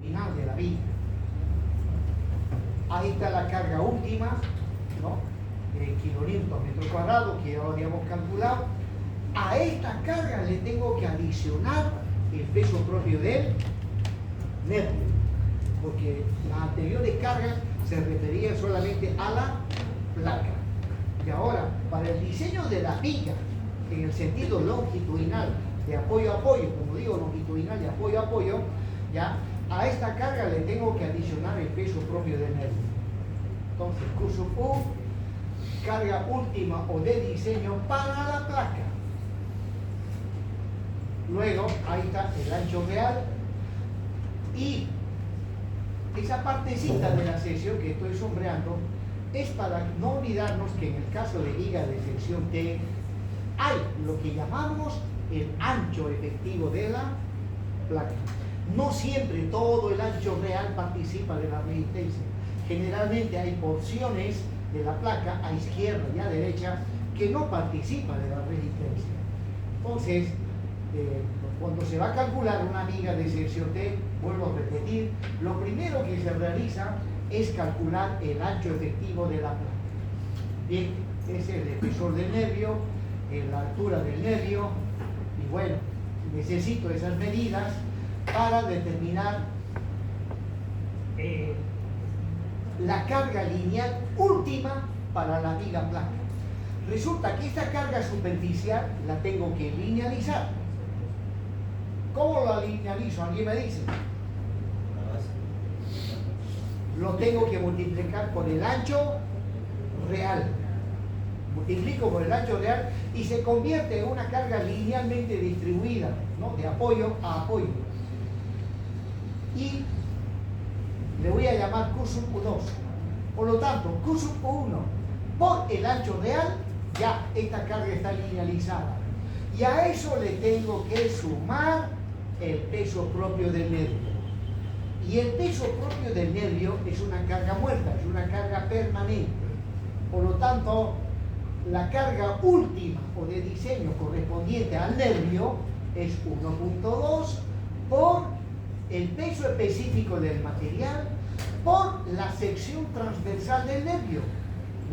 final de la vida. Ahí está la carga última, ¿no? De kilonewton metro cuadrado, que ya lo habíamos calculado. A esta carga le tengo que adicionar el peso propio del nervio, porque las anteriores cargas se referían solamente a la placa. Y ahora, para el diseño de la viga, en el sentido longitudinal, de apoyo a apoyo, como digo, longitudinal de apoyo a apoyo, ¿ya? A esta carga le tengo que adicionar el peso propio del nervio. Entonces, Q sub U, carga última o de diseño para la placa. Luego, ahí está el ancho real. Y esa partecita de la sección que estoy sombreando es para no olvidarnos que en el caso de viga de sección T hay lo que llamamos el ancho efectivo de la placa. No siempre todo el ancho real participa de la resistencia. Generalmente hay porciones de la placa a izquierda y a derecha que no participan de la resistencia. Entonces, cuando se va a calcular una viga de sección T, vuelvo a repetir, lo primero que se realiza es calcular el ancho efectivo de la placa. Bien, ese es el espesor del nervio, la altura del nervio, y bueno, necesito esas medidas para determinar la carga lineal última para la viga placa. Resulta que esta carga superficial la tengo que linealizar. ¿Cómo la linealizo? ¿Alguien me dice? Lo tengo que multiplicar por el ancho real. Multiplico por el ancho real y se convierte en una carga linealmente distribuida, ¿no? De apoyo a apoyo. Y le voy a llamar Q sub U2. Por lo tanto, Q sub U1 por el ancho real, ya esta carga está linealizada. Y a eso le tengo que sumar el peso propio del nervio. Y el peso propio del nervio es una carga muerta, es una carga permanente. Por lo tanto, la carga última o de diseño correspondiente al nervio es 1.2 por el peso específico del material por la sección transversal del nervio.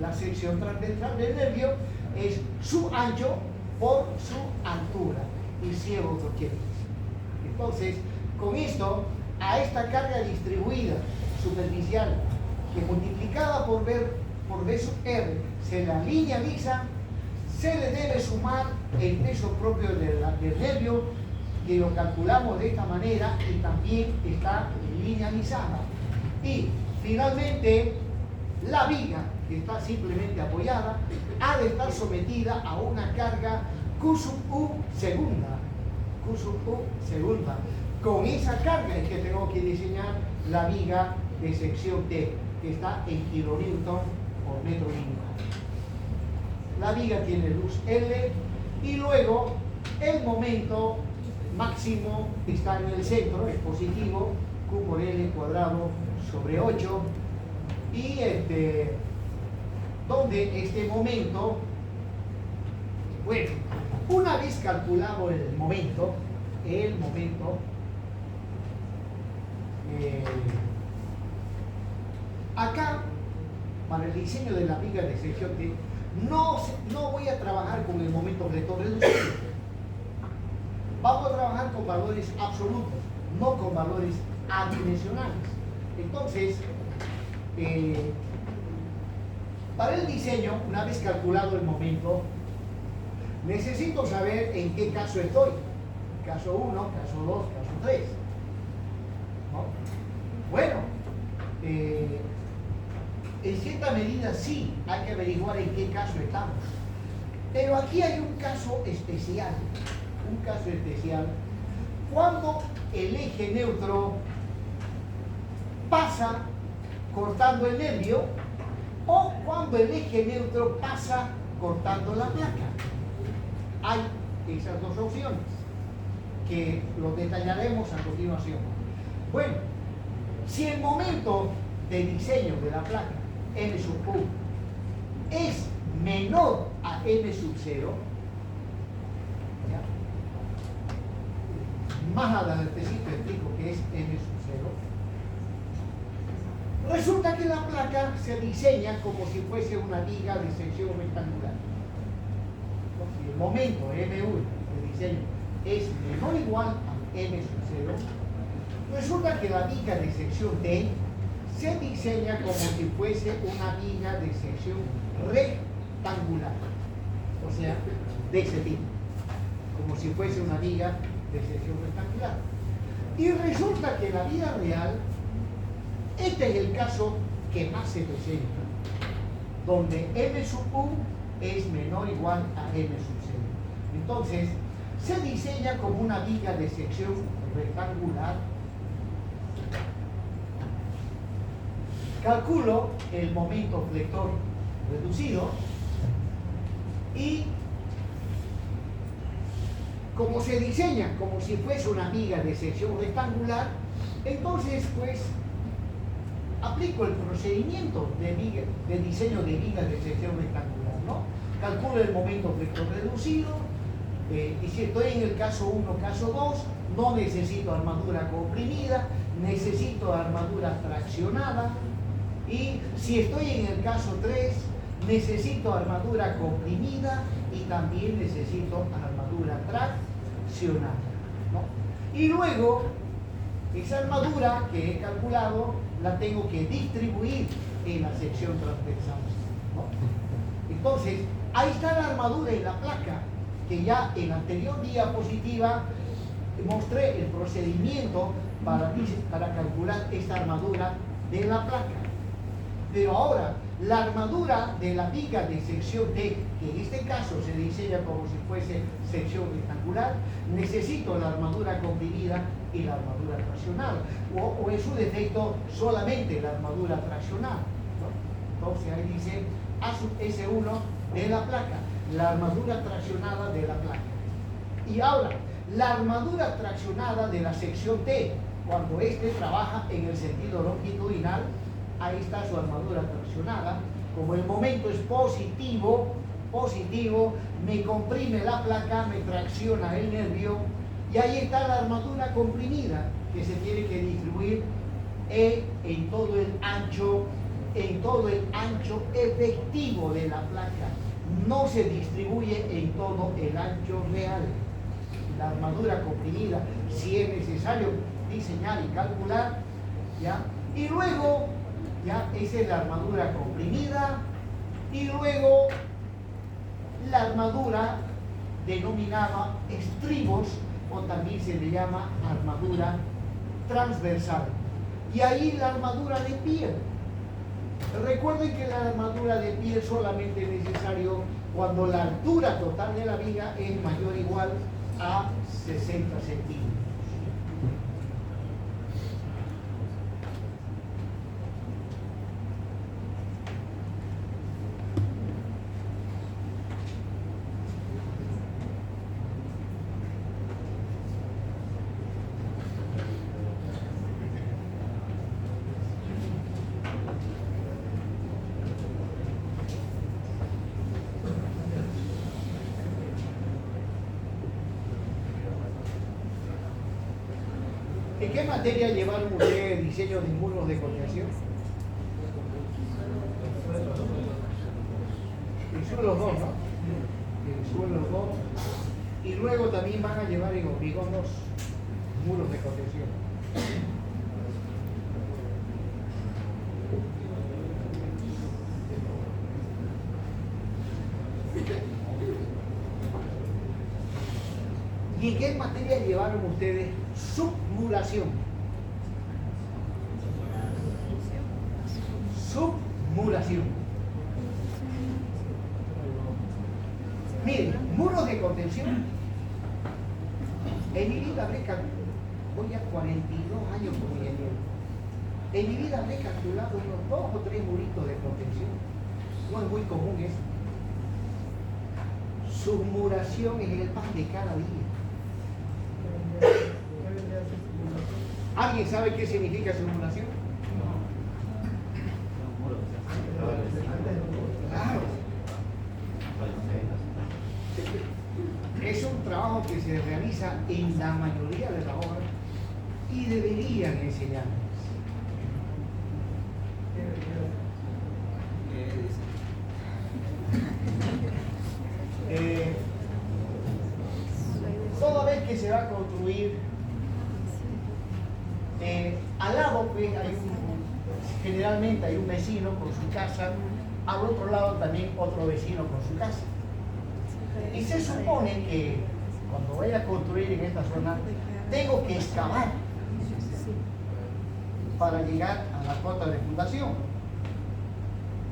La sección transversal del nervio es su ancho por su altura y ciego otro quiere decir. Entonces, con esto, a esta carga distribuida superficial que multiplicada por B sub R se la linealiza, se le debe sumar el peso propio del nervio, que lo calculamos de esta manera y también está linealizada. Y finalmente, la viga, que está simplemente apoyada, ha de estar sometida a una carga Q sub U segunda. Q sub U segunda. Con esa carga es que tengo que diseñar la viga de sección T, que está en kilonewton por metro lineal. La viga tiene luz L y luego el momento máximo está en el centro, es positivo, Q por L cuadrado sobre 8, y donde este momento, bueno, una vez calculado el momento, acá, para el diseño de la viga de sección T, no voy a trabajar con el momento vetor reducido. Vamos a trabajar con valores absolutos, no con valores adimensionales. Entonces, para el diseño, una vez calculado el momento, necesito saber en qué caso estoy. Caso 1, caso 2, caso 3. ¿No? Bueno, en cierta medida sí hay que averiguar en qué caso estamos. Pero aquí hay un caso especial. Cuando el eje neutro pasa cortando el nervio o cuando el eje neutro pasa cortando la placa. Hay esas dos opciones que lo detallaremos a continuación. Bueno, si el momento de diseño de la placa M sub U es menor a M sub 0, más adelantecito explico que es M sub 0, Resulta que la placa se diseña como si fuese una viga de sección rectangular. Si el momento M1 de diseño es menor o igual a M sub 0, resulta que la viga de sección D se diseña como si fuese una viga de sección rectangular, o sea, de ese tipo, como si fuese una viga de sección rectangular. Y resulta que en la vida real, este es el caso que más se presenta, donde M sub U es menor o igual a M sub 0. Entonces, se diseña como una viga de sección rectangular. Calculo el momento flector reducido y como se diseña como si fuese una viga de sección rectangular, entonces pues aplico el procedimiento de diseño de vigas de sección rectangular, ¿no? Calculo el momento flector reducido, y si estoy en el caso 1, caso 2, no necesito armadura comprimida, necesito armadura traccionada, y si estoy en el caso 3, necesito armadura comprimida y también necesito armadura traccionada, ¿no? Y luego, esa armadura que he calculado la tengo que distribuir en la sección transversal, ¿no? Entonces, ahí está la armadura en la placa, que ya en la anterior diapositiva mostré el procedimiento para calcular esta armadura de la placa. Pero ahora, la armadura de la viga de sección D, que en este caso se diseña como si fuese sección rectangular, necesito la armadura comprimida y la armadura traccionada, o en su defecto solamente la armadura traccionada, ¿no? Entonces ahí dice A sub S1 de la placa, la armadura traccionada de la placa. Y ahora, la armadura traccionada de la sección D, cuando éste trabaja en el sentido longitudinal, ahí está su armadura traccionada. Como el momento es positivo, me comprime la placa, me tracciona el nervio, y ahí está la armadura comprimida, que se tiene que distribuir en todo el ancho efectivo de la placa. No se distribuye en todo el ancho real. La armadura comprimida, si es necesario diseñar y calcular, ¿ya? Y luego, ya, esa es la armadura comprimida, y luego la armadura denominada estribos, o también se le llama armadura transversal. Y ahí la armadura de piel. Recuerden que la armadura de piel solamente es necesario cuando la altura total de la viga es mayor o igual a 60 centímetros. ¿En qué materia llevaron ustedes diseño de muros de contención? El suelo 2, ¿no? El suelo 2. Y luego también van a llevar en hormigón 2 muros de contención. ¿Y en qué materia llevaron ustedes submuración? Submuración. Miren, muros de contención. En mi vida habré calculado, voy a 42 años como ingeniero. En mi vida habré calculado unos 2 o 3 muritos de contención. No es muy común eso. Submuración es el pan de cada día. ¿Alguien sabe qué significa submuración? Claro. Es un trabajo que se realiza en la mayoría de las obras y deberían enseñarnos. que se va a construir, al lado pues, generalmente hay un vecino con su casa, al otro lado también otro vecino con su casa. Y se supone que cuando vaya a construir en esta zona, tengo que excavar para llegar a la cota de fundación.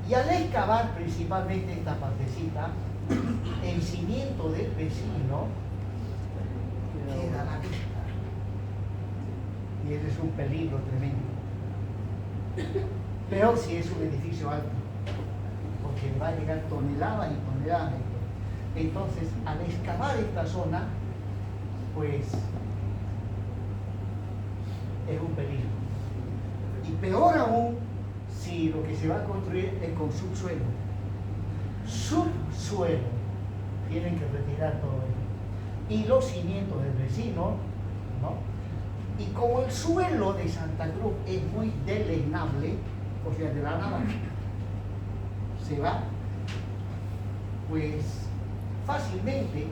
Y al excavar principalmente esta partecita, el cimiento del vecino queda a la vista. Y ese es un peligro tremendo. Peor si es un edificio alto, porque va a llegar toneladas y toneladas. Entonces, al excavar esta zona, pues es un peligro. Y peor aún si lo que se va a construir es con subsuelo. Subsuelo. Tienen que retirar todo ello. Y los cimientos del vecino, ¿no? Y como el suelo de Santa Cruz es muy deleznable, o sea, de la nada se va, pues fácilmente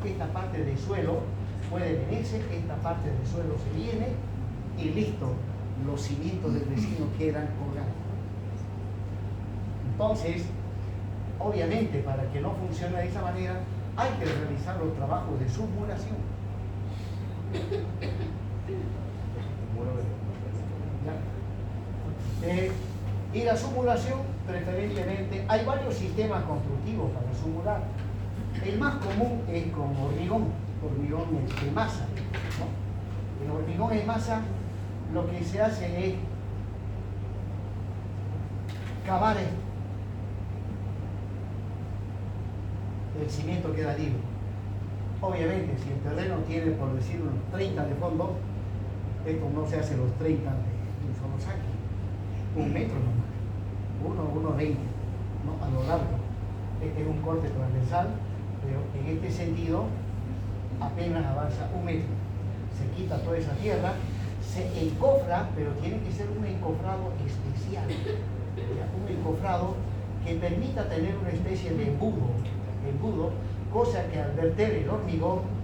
esta parte del suelo puede venirse, esta parte del suelo se viene y listo, los cimientos del vecino quedan colgados. Entonces, obviamente, para que no funcione de esa manera, hay que realizar los trabajos de submuración. Y la submuración, preferentemente, hay varios sistemas constructivos para submurar. El más común es con hormigón en masa, ¿no? El hormigón en masa, lo que se hace es cavar el cimiento queda libre. Obviamente, si el terreno tiene, por decir, unos 30 de fondo, esto no se hace los 30 de un solo saque, 1 metro nomás, 1,20, ¿no? A lo largo. Este es un corte transversal, pero en este sentido apenas avanza 1 metro. Se quita toda esa tierra, se encofra, pero tiene que ser un encofrado especial, un encofrado que permita tener una especie de embudo, cosa que al verter el hormigón,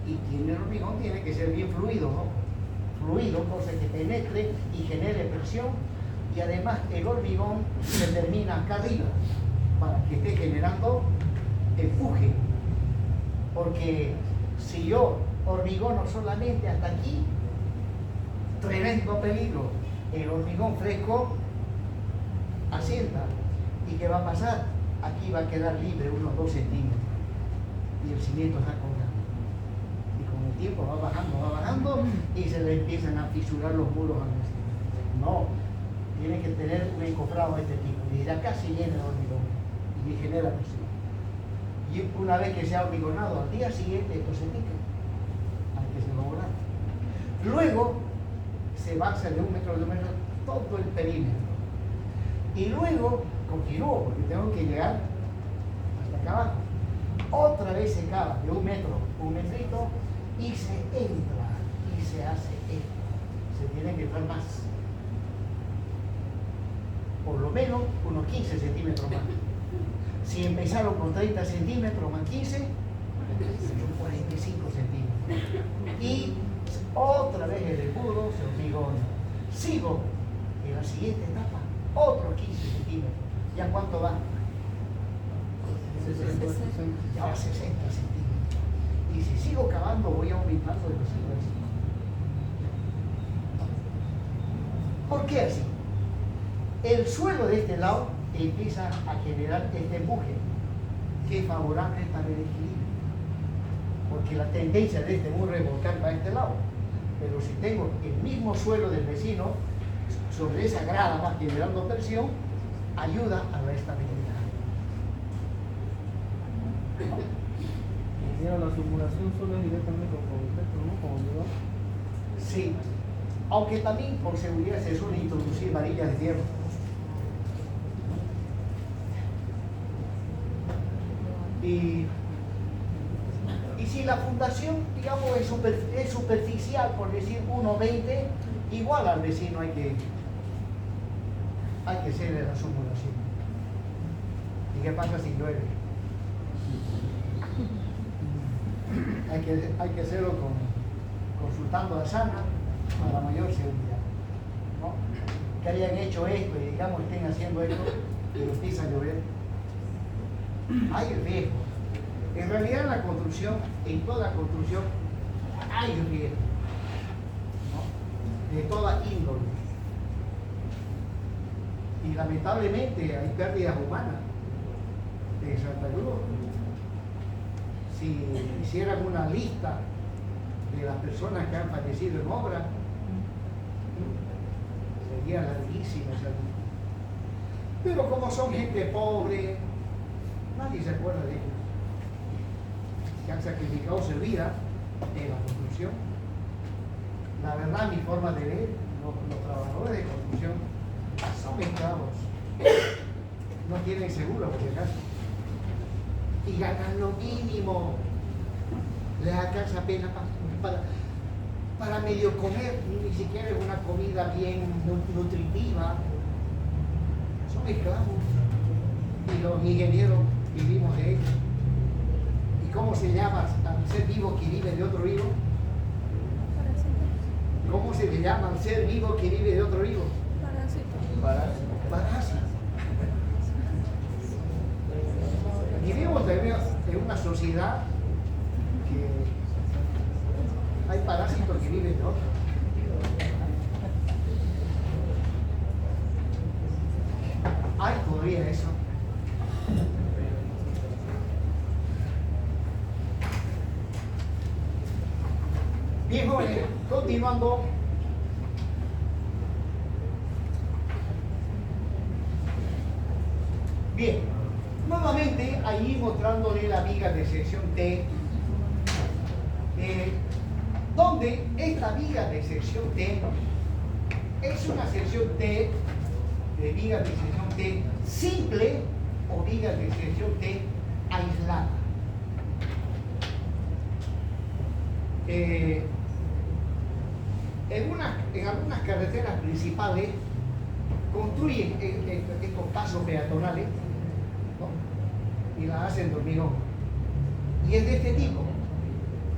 y el hormigón tiene que ser bien fluido, ¿no? Fluido, cosa que penetre y genere presión, y además el hormigón se termina acá arriba para que esté generando empuje, porque si yo hormigono solamente hasta aquí, tremendo peligro. El hormigón fresco asienta, y ¿qué va a pasar? Aquí va a quedar libre unos 2 centímetros y el cimiento está colgado, y con el tiempo va bajando y se le empiezan a fisurar los muros al vecino. No, tiene que tener un encofrado de este tipo, y de acá se llena el hormigón y genera presión, y una vez que se ha hormigonado, al día siguiente esto se pica, hay que se lograr. Luego se basa de 1 metro todo el perímetro, y luego continúo porque tengo que llegar hasta acá abajo. Otra vez se cava de 1 metro, 1 metrito, y se entra y se hace esto. Se tiene que entrar más, por lo menos unos 15 centímetros más. Si empezaron con 30 centímetros más 15, son 45 centímetros. Y otra vez el embudo se hormigona. Sigo en la siguiente etapa, otros 15 centímetros. ¿Ya cuánto va? Ya va 60 centímetros. Y si sigo cavando, voy aumentando de vecino a vecino. ¿Por qué así? El suelo de este lado empieza a generar este empuje, que es favorable para el equilibrio, porque la tendencia de este muro es volcar para este lado. Pero si tengo el mismo suelo del vecino, sobre esa grada va generando presión, ayuda a la estabilidad. La submuración solo es directamente con concreto, ¿no? Con hormigón. Sí, aunque también por seguridad se suele introducir varillas de hierro. Y si la fundación, digamos, es superficial, por decir 1,20, igual al vecino hay que hacerle la submuración. ¿Y qué pasa si llueve? hay que hacerlo consultando a Sana para mayor seguridad, ¿no? Que hayan hecho esto y digamos estén haciendo esto y lo empieza a llover. Hay riesgo. En realidad en la construcción, en toda construcción, hay riesgo, ¿no? De toda índole. Y lamentablemente hay pérdidas humanas. En Santa Cruz, si hicieran una lista de las personas que han fallecido en obra, sería larguísima esa lista. Pero como son gente pobre, nadie se acuerda de ellos, que han sacrificado su vida en la construcción. La verdad, mi forma de ver, los trabajadores de construcción son esclavos, no tienen seguro por si acaso, y ganan lo mínimo, les alcanza apenas para medio comer, ni siquiera es una comida bien nutritiva. Son esclavos y los ingenieros vivimos de ellos. ¿Y cómo se llama al ser vivo que vive de otro vivo? ¿Cómo se le llama al ser vivo que vive de otro vivo? Parásito. Vivimos en una sociedad que hay parásitos que viven de otro. Hay todavía eso. Bien, jóvenes, continuando. Bien, nuevamente ahí mostrándole la viga de sección T, donde esta viga de sección T es una sección T, de viga de sección T simple o viga de sección T aislada. En algunas carreteras principales construyen estos pasos peatonales, ¿no? Y la hacen de hormigón. Y es de este tipo.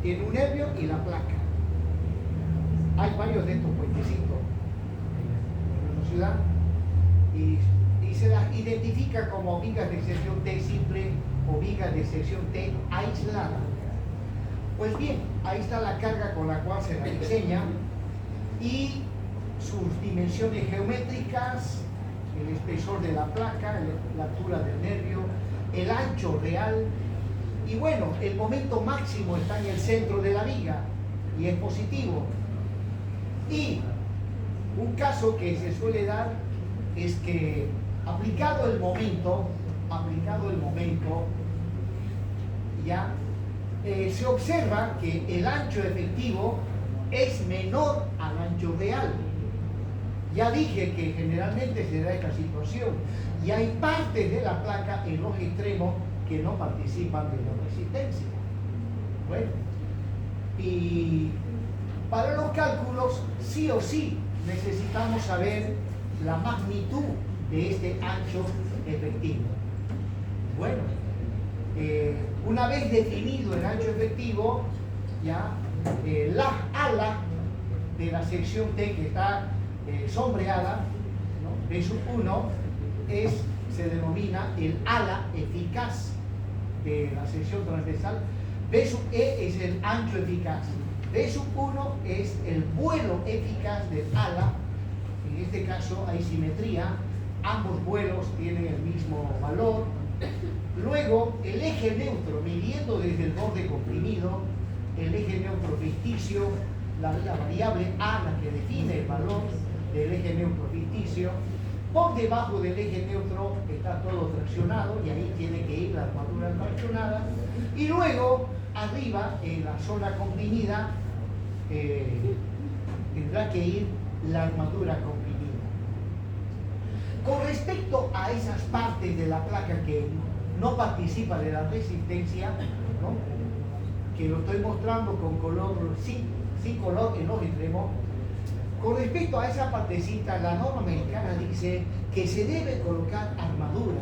Tiene un nervio y la placa. Hay varios de estos puentecitos en nuestra ciudad y se las identifica como vigas de sección T simple o vigas de sección T aislada. Pues bien, ahí está la carga con la cual se la diseña y sus dimensiones geométricas, el espesor de la placa, la altura del nervio, el ancho real y bueno, el momento máximo está en el centro de la viga y es positivo. Y un caso que se suele dar es que aplicado el momento, ya se observa que el ancho efectivo es menor al ancho real. Ya dije que generalmente se da esta situación y hay partes de la placa en los extremos que no participan de la resistencia. Bueno, y para los cálculos sí o sí necesitamos saber la magnitud de este ancho efectivo. Bueno, una vez definido el ancho efectivo, ya las alas de la sección T que está sombreada, ¿no? B1 se denomina el ala eficaz de la sección transversal. B(E) es el ancho eficaz. B(1) es el vuelo eficaz del ala. En este caso hay simetría, ambos vuelos tienen el mismo valor. Luego el eje neutro, midiendo desde el borde comprimido, el eje neutro ficticio, la variable A, la que define el valor del eje neutro ficticio. Por debajo del eje neutro está todo traccionado y ahí tiene que ir la armadura traccionada. Y luego, arriba, en la zona comprimida, tendrá que ir la armadura comprimida. Con respecto a esas partes de la placa que no participan de la resistencia, ¿no? Que lo estoy mostrando con color, sin color en los extremos, con respecto a esa partecita, la norma mexicana dice que se debe colocar armadura,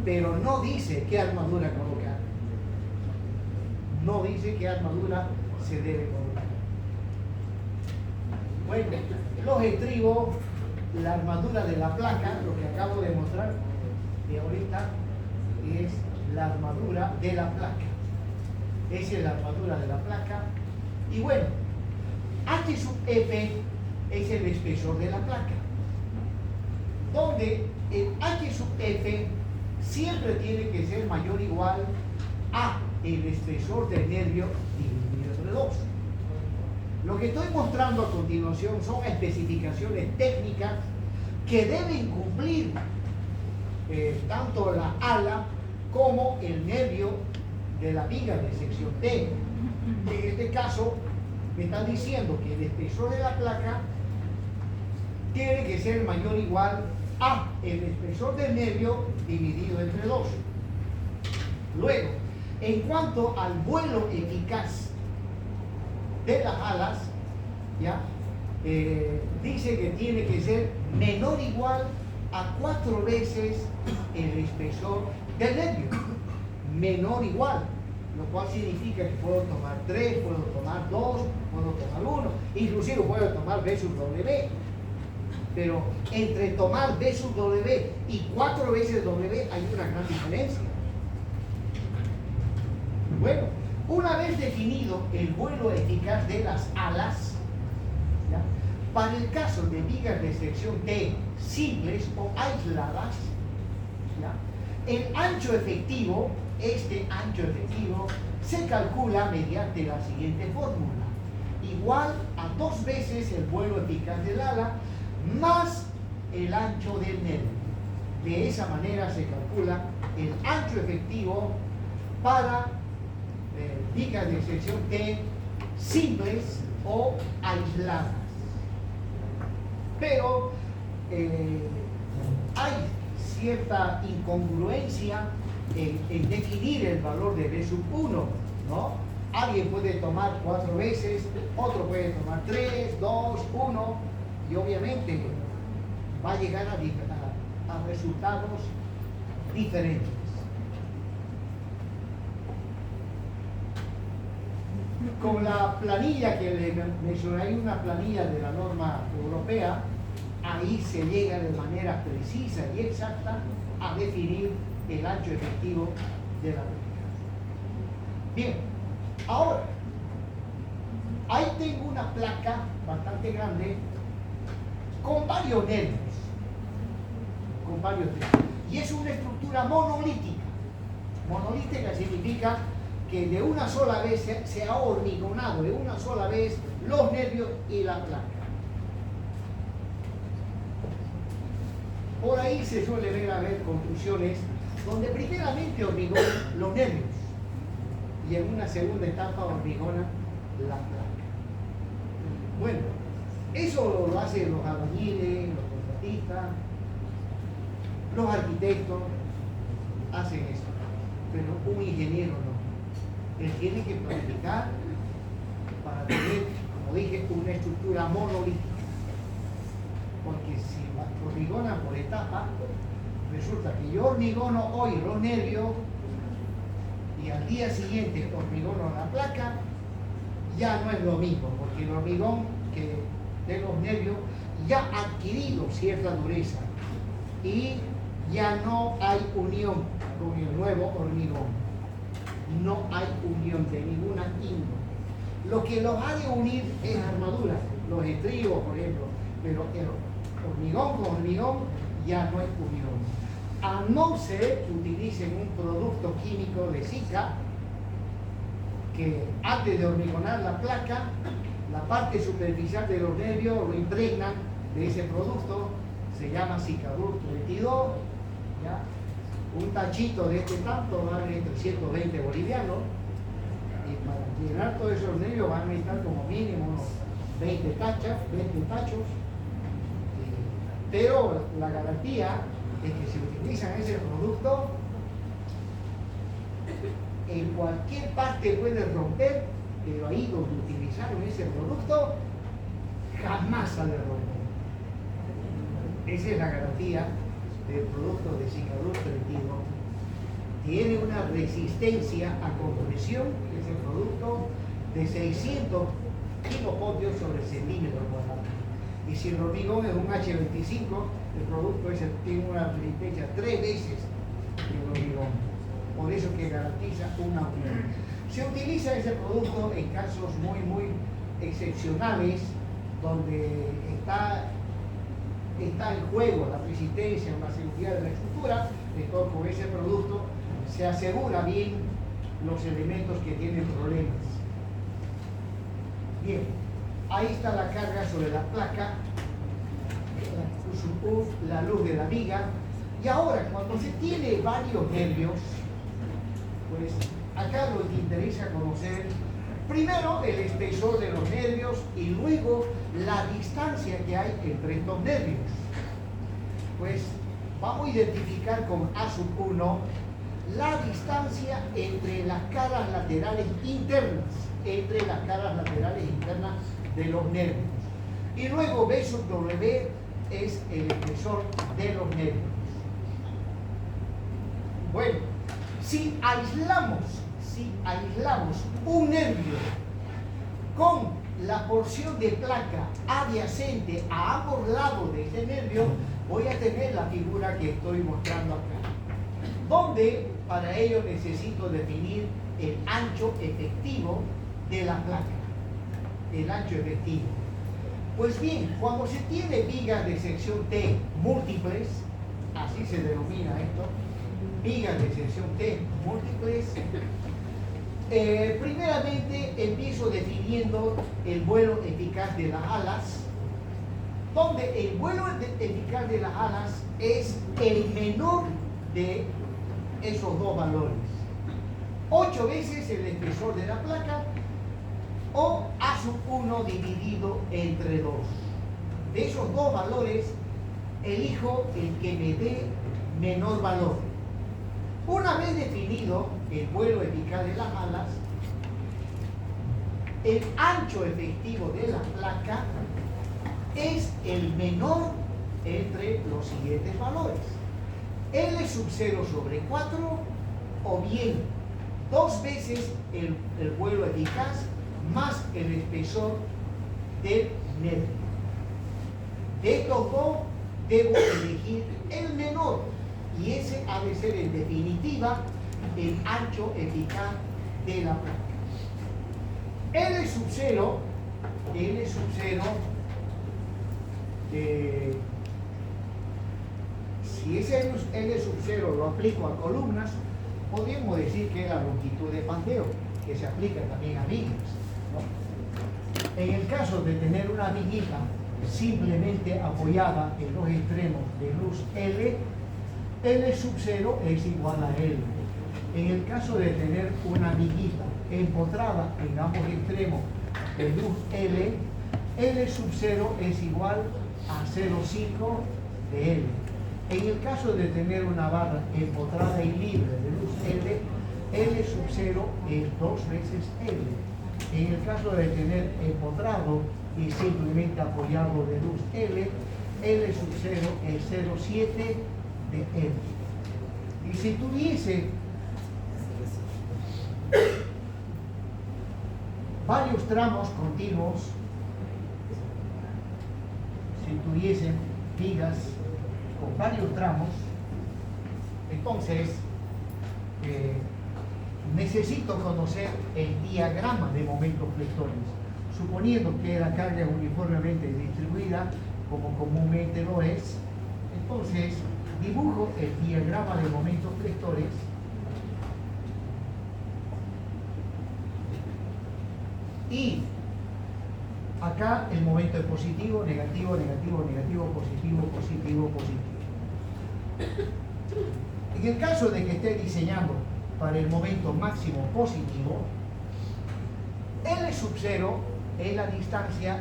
pero no dice qué armadura colocar. no dice qué armadura se debe colocar. Bueno, los estribos, la armadura de la placa, lo que acabo de mostrar de ahorita, es la armadura de la placa. Esa es la armadura de la placa. Y bueno, H sub F es el espesor de la placa, donde el H sub F siempre tiene que ser mayor o igual a el espesor del nervio dividido entre 2. Lo que estoy mostrando a continuación son especificaciones técnicas que deben cumplir tanto la ala como el nervio de la viga de sección T. En este caso, me están diciendo que el espesor de la placa tiene que ser mayor o igual a el espesor del nervio dividido entre 2. Luego, en cuanto al vuelo eficaz de las alas, ¿ya? Dice que tiene que ser menor o igual a 4 veces el espesor del nervio. Menor o igual, lo cual significa que puedo tomar 3, puedo tomar 2, puedo tomar 1, inclusive puedo tomar B sub W. Pero entre tomar B sub W y 4 veces W hay una gran diferencia. Bueno, una vez definido el vuelo eficaz de las alas, ¿ya? Para el caso de vigas de sección T simples o aisladas, ¿ya? El ancho efectivo, este ancho efectivo, se calcula mediante la siguiente fórmula: igual a 2 veces el vuelo eficaz del ala más el ancho del nervio. De esa manera se calcula el ancho efectivo para vigas de sección T simples o aisladas. Pero hay cierta incongruencia en definir el valor de B sub 1, ¿no? Alguien puede tomar 4 veces, otro puede tomar 3, 2, 1, y obviamente va a llegar a resultados diferentes. Con la planilla que le mencioné, hay una planilla de la norma europea, ahí se llega de manera precisa y exacta a definir el ancho efectivo de la placa. Bien, ahora, ahí tengo una placa bastante grande con varios nervios, y es una estructura monolítica. Monolítica significa que de una sola vez se ha hormigonado, de una sola vez los nervios y la placa. Por ahí se suele ver construcciones donde primeramente hormigonan los nervios y en una segunda etapa hormigona la placa. Bueno, eso lo hacen los albañiles, los contratistas, los arquitectos hacen eso, pero un ingeniero no. Él tiene que planificar para tener, como dije, una estructura monolítica. Porque si hormigona por etapa, resulta que yo hormigono hoy los nervios y al día siguiente hormigono la placa, ya no es lo mismo, porque el hormigón de los nervios ya ha adquirido cierta dureza y ya no hay unión con el nuevo hormigón. No hay unión de ninguna índole. Lo que los ha de unir es armadura, los estribos, por ejemplo, pero el hormigón con hormigón ya no hay unión. A no ser que utilicen un producto químico de Sika, que antes de hormigonar la placa, la parte superficial de los nervios lo impregnan de ese producto, se llama Cicadur 32, ¿ya? Un tachito de este tanto vale 320 bolivianos, y para llenar todos esos nervios van a necesitar como mínimo unos 20 tachos, pero la garantía es que si utilizan ese producto, en cualquier parte puede romper, pero ahí donde utilizaron ese producto jamás sale a romper. Esa es la garantía del producto de Cicadur 32. tiene una resistencia a compresión, que es el producto de 600 kilovoltios sobre centímetro cuadrado. Y si el hormigón es un H25, el producto tiene una resistencia 3 veces el hormigón. Por eso que garantiza una unión. Se utiliza ese producto en casos muy excepcionales, donde está en juego la resistencia o la seguridad de la estructura. Entonces, con ese producto se asegura bien los elementos que tienen problemas. Bien, ahí está la carga sobre la placa, la luz de la viga. Y ahora, cuando se tiene varios nervios, pues acá lo que interesa conocer primero el espesor de los nervios y luego la distancia que hay entre estos nervios. Pues vamos a identificar con A1 la distancia entre las caras laterales internas, de los nervios. Y luego B/W es el espesor de los nervios. Bueno, si aislamos un nervio con la porción de placa adyacente a ambos lados de ese nervio, voy a tener la figura que estoy mostrando acá, donde para ello necesito definir el ancho efectivo de la placa, el ancho efectivo. Pues bien, cuando se tiene vigas de sección T múltiples, así se denomina esto, vigas de sección T múltiples, primeramente empiezo definiendo el vuelo eficaz de las alas, donde el vuelo eficaz de las alas es el menor de esos dos valores, 8 veces el espesor de la placa o A1 dividido entre 2. De esos dos valores elijo el que me dé menor valor. Una vez definido el vuelo eficaz de las alas, el ancho efectivo de la placa es el menor entre los siguientes valores: L/0/4 o bien 2 veces el vuelo eficaz más el espesor del nervio. De estos dos debo elegir el menor, y ese ha de ser en definitiva el ancho eficaz de la placa. L/0, si ese L/0 lo aplico a columnas, podríamos decir que es la longitud de pandeo, que se aplica también a vigas, ¿no? En el caso de tener una viguita simplemente apoyada en los extremos de luz L, L/0 es igual a L. En el caso de tener una viguita empotrada en ambos extremos de luz L, L/0 es igual a 0,5 de L. En el caso de tener una barra empotrada y libre de luz L, L/0 es 2 veces L. En el caso de tener empotrado y simplemente apoyado de luz L, L/0 es 0,7 de L. Y si tuviese varios tramos continuos, si tuviesen vigas con varios tramos, entonces necesito conocer el diagrama de momentos flectores. Suponiendo que la carga es uniformemente distribuida, como comúnmente lo es, entonces dibujo el diagrama de momentos flectores y acá el momento es positivo, negativo, negativo, negativo, positivo, positivo, positivo. En el caso de que esté diseñando para el momento máximo positivo, L/0 es la distancia,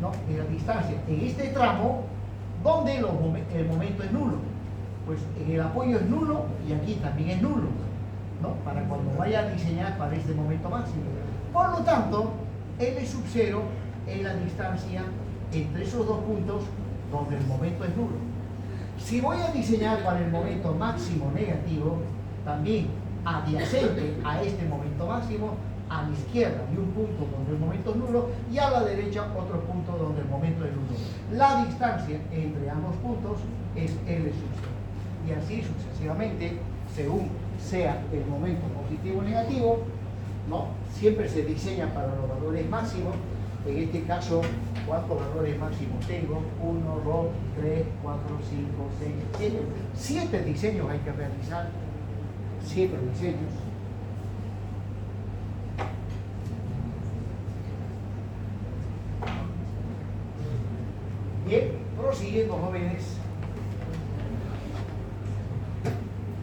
¿no? Es la distancia en este tramo donde el momento es nulo. Pues en el apoyo es nulo y aquí también es nulo, ¿no? Para cuando vaya a diseñar para este momento máximo. Por lo tanto, L/0 es la distancia entre esos dos puntos donde el momento es nulo. Si voy a diseñar para el momento máximo negativo, también adyacente a este momento máximo, a la izquierda y un punto donde el momento es nulo, y a la derecha otro punto donde el momento es nulo. La distancia entre ambos puntos es L sub 0. Y así sucesivamente, según sea el momento positivo o negativo, ¿no? Siempre se diseña para los valores máximos. En este caso, ¿cuántos valores máximos tengo? 1, 2, 3, 4, 5, 6, 7. 7 diseños hay que realizar. 7 diseños. Bien, prosiguiendo, jóvenes.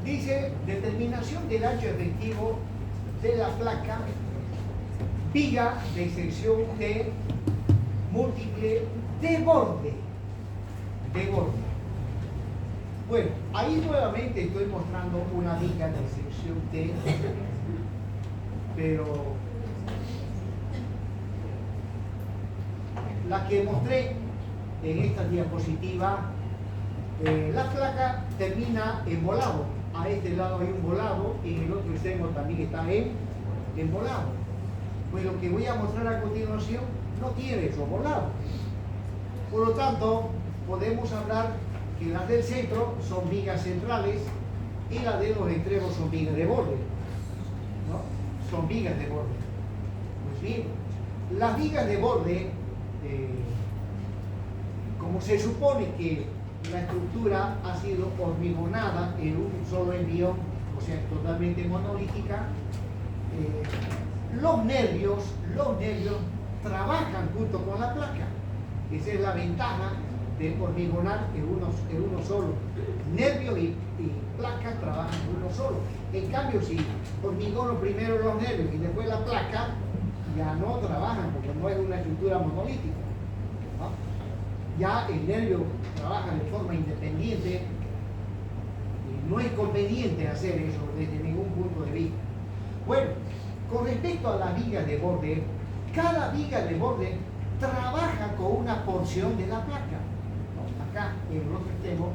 Dice, determinación del ancho efectivo de la placa, viga de sección T múltiple de borde. De borde. Bueno, ahí nuevamente estoy mostrando una viga de sección T, pero la que mostré en esta diapositiva, la placa termina en volado. A este lado hay un volado y en el otro extremo también está en volado. Pues lo que voy a mostrar a continuación no tiene esos volados. Por lo tanto, podemos hablar que las del centro son vigas centrales y las de los extremos son vigas de borde, ¿no? Son vigas de borde. Pues bien, las vigas de borde, como se supone que la estructura ha sido hormigonada en un solo envión, o sea, totalmente monolítica, los nervios trabajan junto con la placa. Esa es la ventaja de hormigonar en uno solo. Nervios y placa trabajan en uno solo. En cambio, si hormigono primero los nervios y después la placa, ya no trabajan porque no es una estructura monolítica, ¿no? Ya el nervio trabaja de forma independiente y no es conveniente hacer eso desde ningún punto de vista. Bueno, con respecto a las vigas de borde, cada viga de borde trabaja con una porción de la placa, ¿no? Acá en el otro extremo,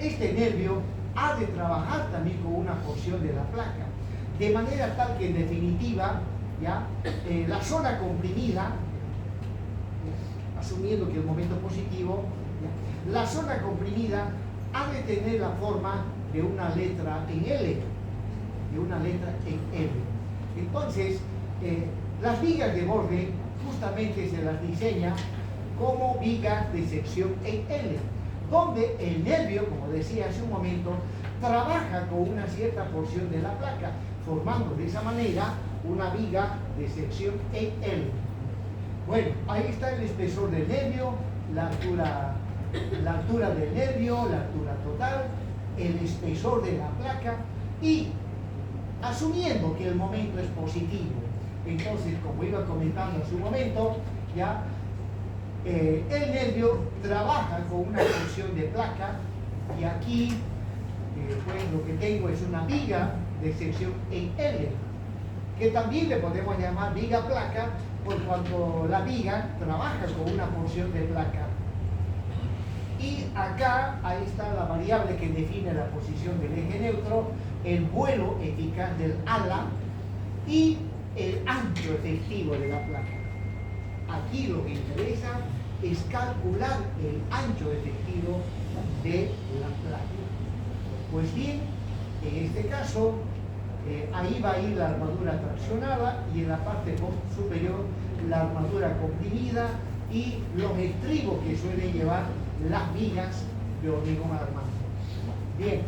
este nervio ha de trabajar también con una porción de la placa, de manera tal que en definitiva, ¿ya? La zona comprimida, asumiendo que el momento es positivo, ¿ya? La zona comprimida ha de tener la forma de una letra en L, Entonces, las vigas de borde justamente se las diseña como vigas de sección en L, donde el nervio, como decía hace un momento, trabaja con una cierta porción de la placa, formando de esa manera una viga de sección en L. Bueno, ahí está el espesor del nervio, la altura del nervio, la altura total, el espesor de la placa, y asumiendo que el momento es positivo, entonces, como iba comentando hace un momento, ya el nervio trabaja con una porción de placa, y aquí pues lo que tengo es una viga de sección en L, que también le podemos llamar viga placa, por cuanto la viga trabaja con una porción de placa. Y acá, ahí está la variable que define la posición del eje neutro, el vuelo eficaz del ala y el ancho efectivo de la placa. Aquí lo que interesa es calcular el ancho efectivo de la placa. Pues bien, en este caso, ahí va a ir la armadura traccionada y en la parte superior la armadura comprimida y los estribos que suelen llevar las vigas de hormigón armado. Bien,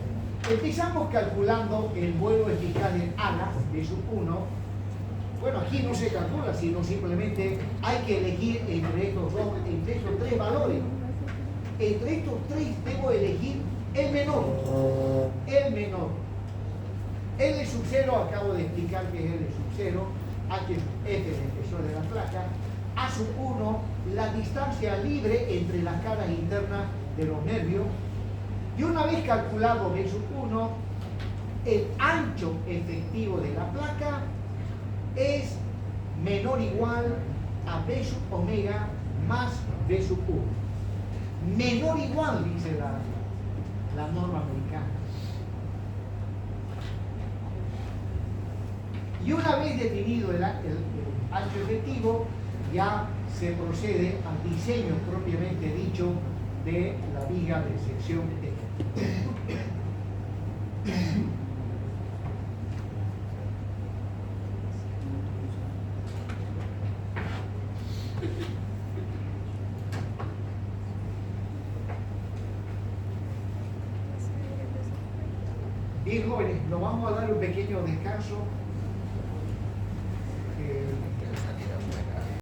empezamos calculando el vuelo eficaz del ala de sub 1. Bueno, aquí no se calcula, sino simplemente hay que elegir entre estos tres valores. Entre estos tres debo elegir el menor. El menor. L sub 0, acabo de explicar que es L sub 0, H sub F es el espesor de la placa, A sub 1, la distancia libre entre las caras internas de los nervios, y una vez calculado B sub 1, el ancho efectivo de la placa es menor o igual a B sub omega más B sub 1. Menor o igual, dice la norma americana. Y una vez definido el ancho efectivo, ya se procede al diseño propiamente dicho de la viga de sección E. Bien, jóvenes, nos vamos a dar un pequeño descanso.